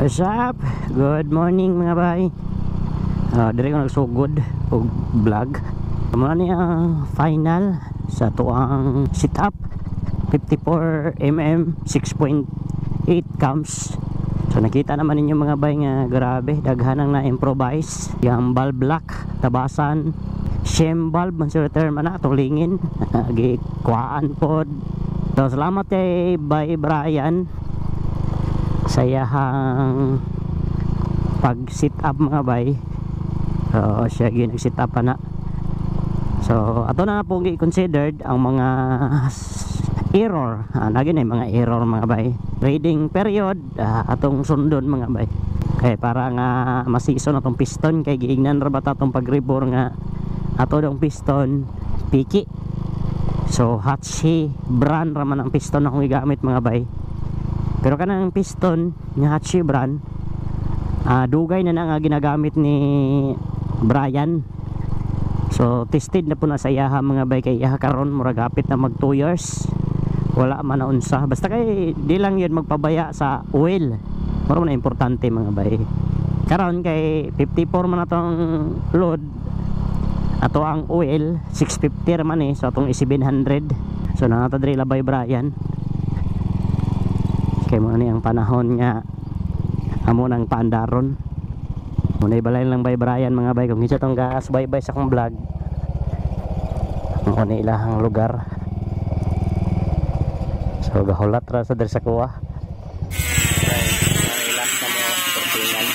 What's up? Good morning mga bay. Dire ko nagsugod og vlog. Muna ni ang final sa tuang sit up 54mm 6.8 cams. So nakita naman ninyo mga bay nga grabe daghanang na improvise. Yang valve lock, tabasan, shim valve man sa return man atong lingin. Gikuhaan pod. So salamat kay Bay Brian sayahang pag sit up mga bay. So siya nag sit up na. So ato na po considered ang mga error. Lagi na mga error mga bay. Reading period atong sundon mga bay. Kaya para nga masison atong piston kay giignan ra bata atong pag-rebore nga ato dong piston piki. So Hachi brand ra man ang piston na akong igamit mga bay. Pero kanang piston nga Hachi brand dugay na nga ginagamit ni Brian. So tested na po na sa iyaha mga bay kay iyaha karon murag hapit na mag 2 years. Wala man na unsa. Basta kay di lang yun magpabaya sa oil. Mura na importante mga bay. Karon kay 54 man atong load. Ato ang oil 650 man so atong 700. So nangata diri labay Brian. Kay mo ni ang panahon nga amo nang paandaron. Muna ibalay lang Bay Brian mga bay kung isa tong gasbay-bay sa akong vlog. Ang ilahang lugar. So gahulat ra sa diri sa kuha. Ilang sa mo portingan.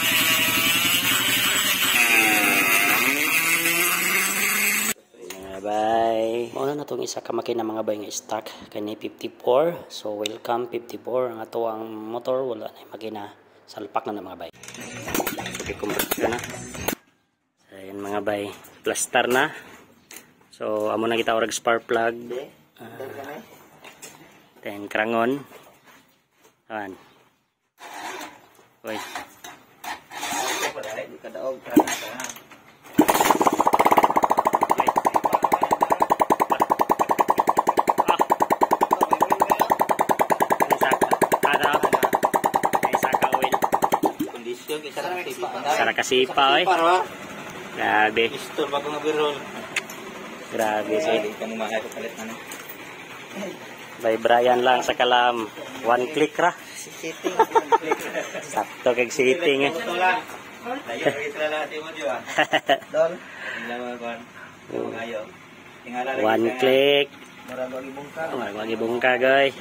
Mga bay. Muna na tong isa ka makina mga bay nga stock kani 54. So welcome 54 ang ato ang motor wala na makina. Salpak na mga bay. Okay, convert na. So ayan mga bay, plaster na. So amo na kita orag spark plug. Then krangon. Ayan. Oy. Kadaog krangon. Sara kasipa grabe. Grabe sih. Bay Brian lang sa kalam. One click ra. Sakto kag sitting One click. Marag bungka guys.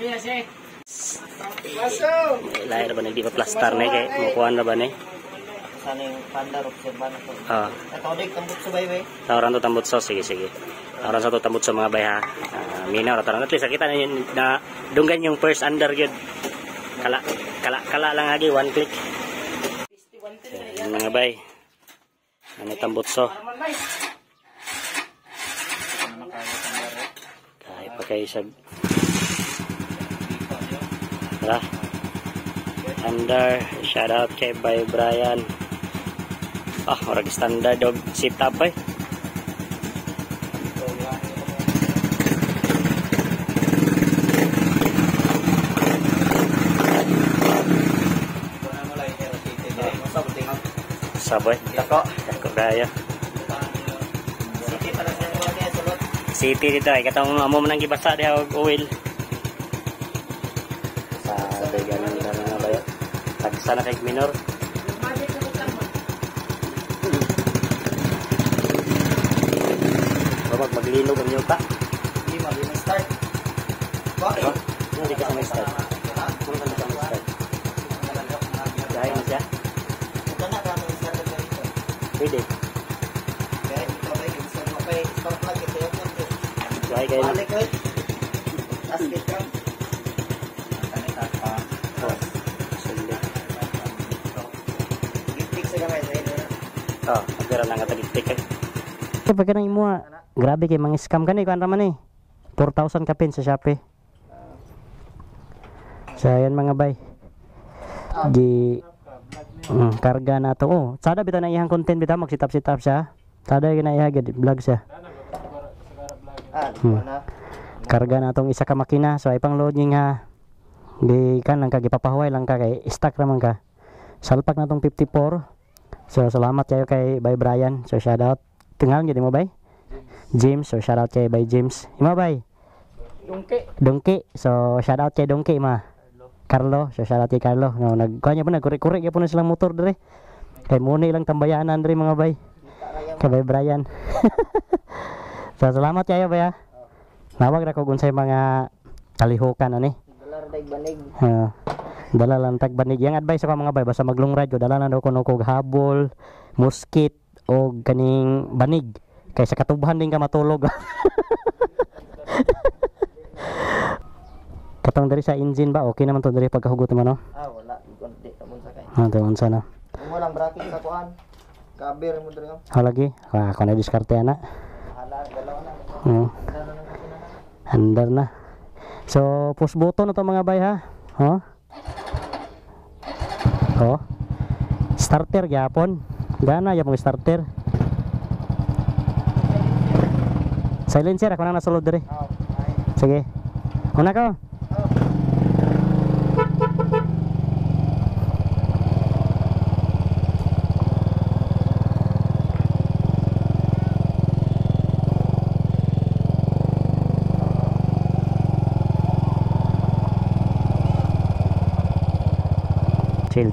Lahir ba nagdi pa plaster na kay mukuan na ba ni? Saning pandar obserban ko. Tawag tambot sa bay. Tawaran to tambot so sige. Tawaran sa to tambot sa mga bay ha. Minaw ra taran at least kita na dunggan yung first under gyud. Kala lang agi one click. Mga bay. Ano tambot so. Kaya pa kay sag under, shout out kay Bay Brian. Orag standard og sit up ay. Sabay, tako daya. City dito ay katong amo man ang gibasa diha og oil. Sana kay minor. Babag maglinog ang yuta. Hindi mag-start. Bakit? Hindi ka mag-start. Kung ka mag-start. Dahil na siya? Ito na ka mag-start ka rito. Pwede. Kaya ito ba yung start plug ito yung konti. Dahil kayo na. Balik ko. Asket ka. Pero lang katagtik eh. Pag ganang imo, grabe kay mga scam kani kuan raman eh. 4,000 ka pin sa Shopee. So ayan mga bay. Karga na to. Sada bitaw na iyang content bitaw mag-sit up siya. Sada gyud na ihagid vlog siya. Karga na tong isa ka makina so ay pang loading ha. Di kan lang ka gipapahuway lang ka kay stock ra man ka. salpak na tong 54. So salamat kayo kay Bay Brian. So shout out. Tingal gid mo bay? James. So shout out kay Bay James. Ima bay? Dongki. So shout out kay Dongki ma. Carlo. So shout out kay Carlo. No, nagkuha niya po nagkurek-kurek ya po na silang motor dire. Kay muna ilang tambayanan dire mga bay. Kay Bay Brian. So salamat kayo bay ha. Nawag ra ko unsay mga kalihukan ani. Dala ra banig. Dala lang tag banig. Yang advice ako mga bay basta maglong ride ko dala na daw ko kog habol, muskit o ganing banig. Kaysa katubhan din ka matulog. Katong dari sa engine ba okay naman to dari pagkahugot mo no? Wala konti amon sakay. Tawon sana. Mo lang bracket sa kuan. Kabir mo diri. Lagi. Ako na diskarte ana. Hala dalawa na. Andar na. So push button na to mga bay ha. Starter gyapon. Gana ya mong starter. Silencer ako na nasulod dire. Sige. Una ko.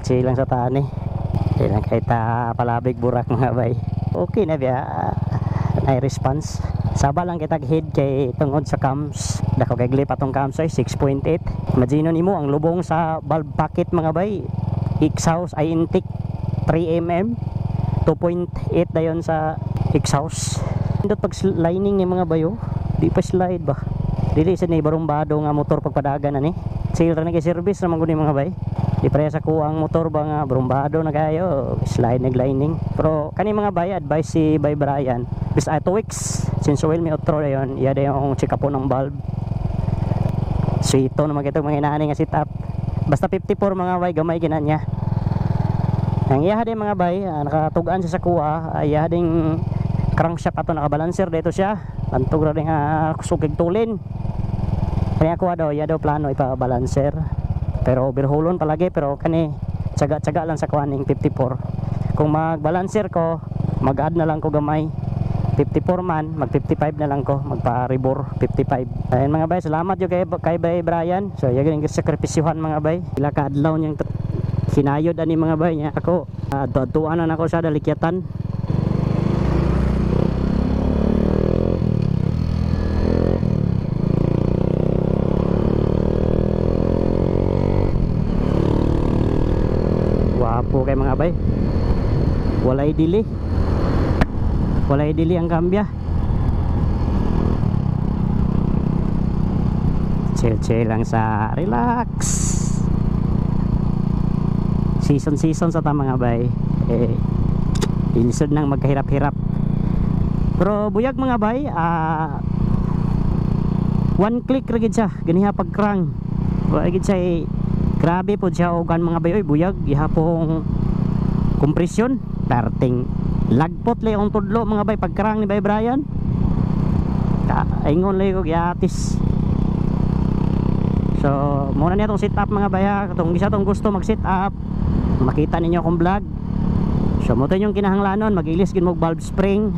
Chill lang sa taan eh. Di lang kahit palabig burak mga bay. Okay na biya. Na-response. Saba lang kitag head kay tungod sa cams. Dako kay glip atong cams ay 6.8. Imagine nimo ang lubong sa bulb packet mga bay. Exhaust ay intake 3mm. 2.8 dayon sa exhaust. Indot pag lining ni mga bayo. Di pa slide ba. Dili sa ni barumbado nga motor pagpadagan ani. Sale ra ni kay service naman gud mga bay. Di pareha sa kuang motor ba nga brumbado na kayo slide naglining. Pero kani mga bay advice si Bay Brian bis 2 weeks since oil may otro dayon iya dayon check up po ng bulb. So ito naman kitong mga inaani nga setup. Basta 54 mga bay gamay kinanya. Ang iya din mga bay nakatugan siya sa kuha iya ding crankshaft ato nakabalancer dito siya. Pantog ra ding sugig tulin. Kaya kuha daw iya daw plano ipa-balancer. Pero overhaulon palagi pero kani tsaga-tsaga lang sa kuaning 54. Kung mag-balancer ko, mag-add na lang ko gamay. 54 man, mag 55 na lang ko, magpa-rebore 55. Ayun mga bay, salamat yo kay Bay Brian. So yagan ang sakripisyuhan mga bay. Ila ka adlaw niyang sinayod ani mga bay niya. Ako tuan na ako sa dalikyatan. Po kay mga bay walay dili ang kambya. Chill lang sa relax season sa ta mga bay ilisod nang magkahirap-hirap pero buyag mga bay one click ra gid siya ganiha pag crank wa gid siya grabe po siya ogan mga bayoy buyag gihapong kompresyon darting lagpot lay ang tudlo mga bay pagkarang ni Bay Brian ingon lay ko giatis. So muna niya tong setup mga bay ha katong isa tong gusto mag setup makita ninyo akong vlog. So mo to yung kinahanglanon magilis gid mo valve spring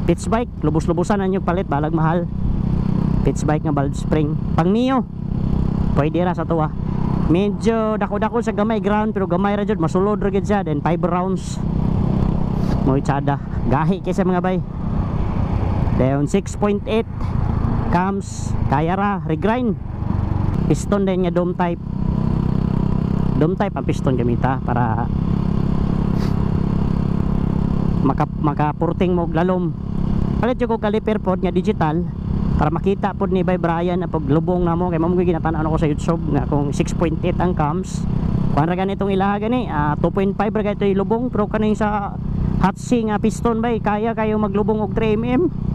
pitch bike lubos-lubosan nanyo palit balag mahal pitch bike nga valve spring pang Mio pwede ra sa tuwa. Medyo dako-dako sa gamay ground pero gamay ra jud masulod ra gid siya then 5 rounds mo itsada gahi kaysa mga bay. Then 6.8 cams kaya ra regrind piston din nga dome type ang piston gamita para makapurting mo og lalom. Palit jud ko caliper pod nga digital para makita pod ni Bay Brian ang paglubong namo kay mamo ginatan-an ako sa YouTube nga kung 6.8 ang cams kuan ra ganitong ilaha gani 2.5 ra ganito ilubong pero kaning sa hot sing piston bay kaya kayo maglubong og 3mm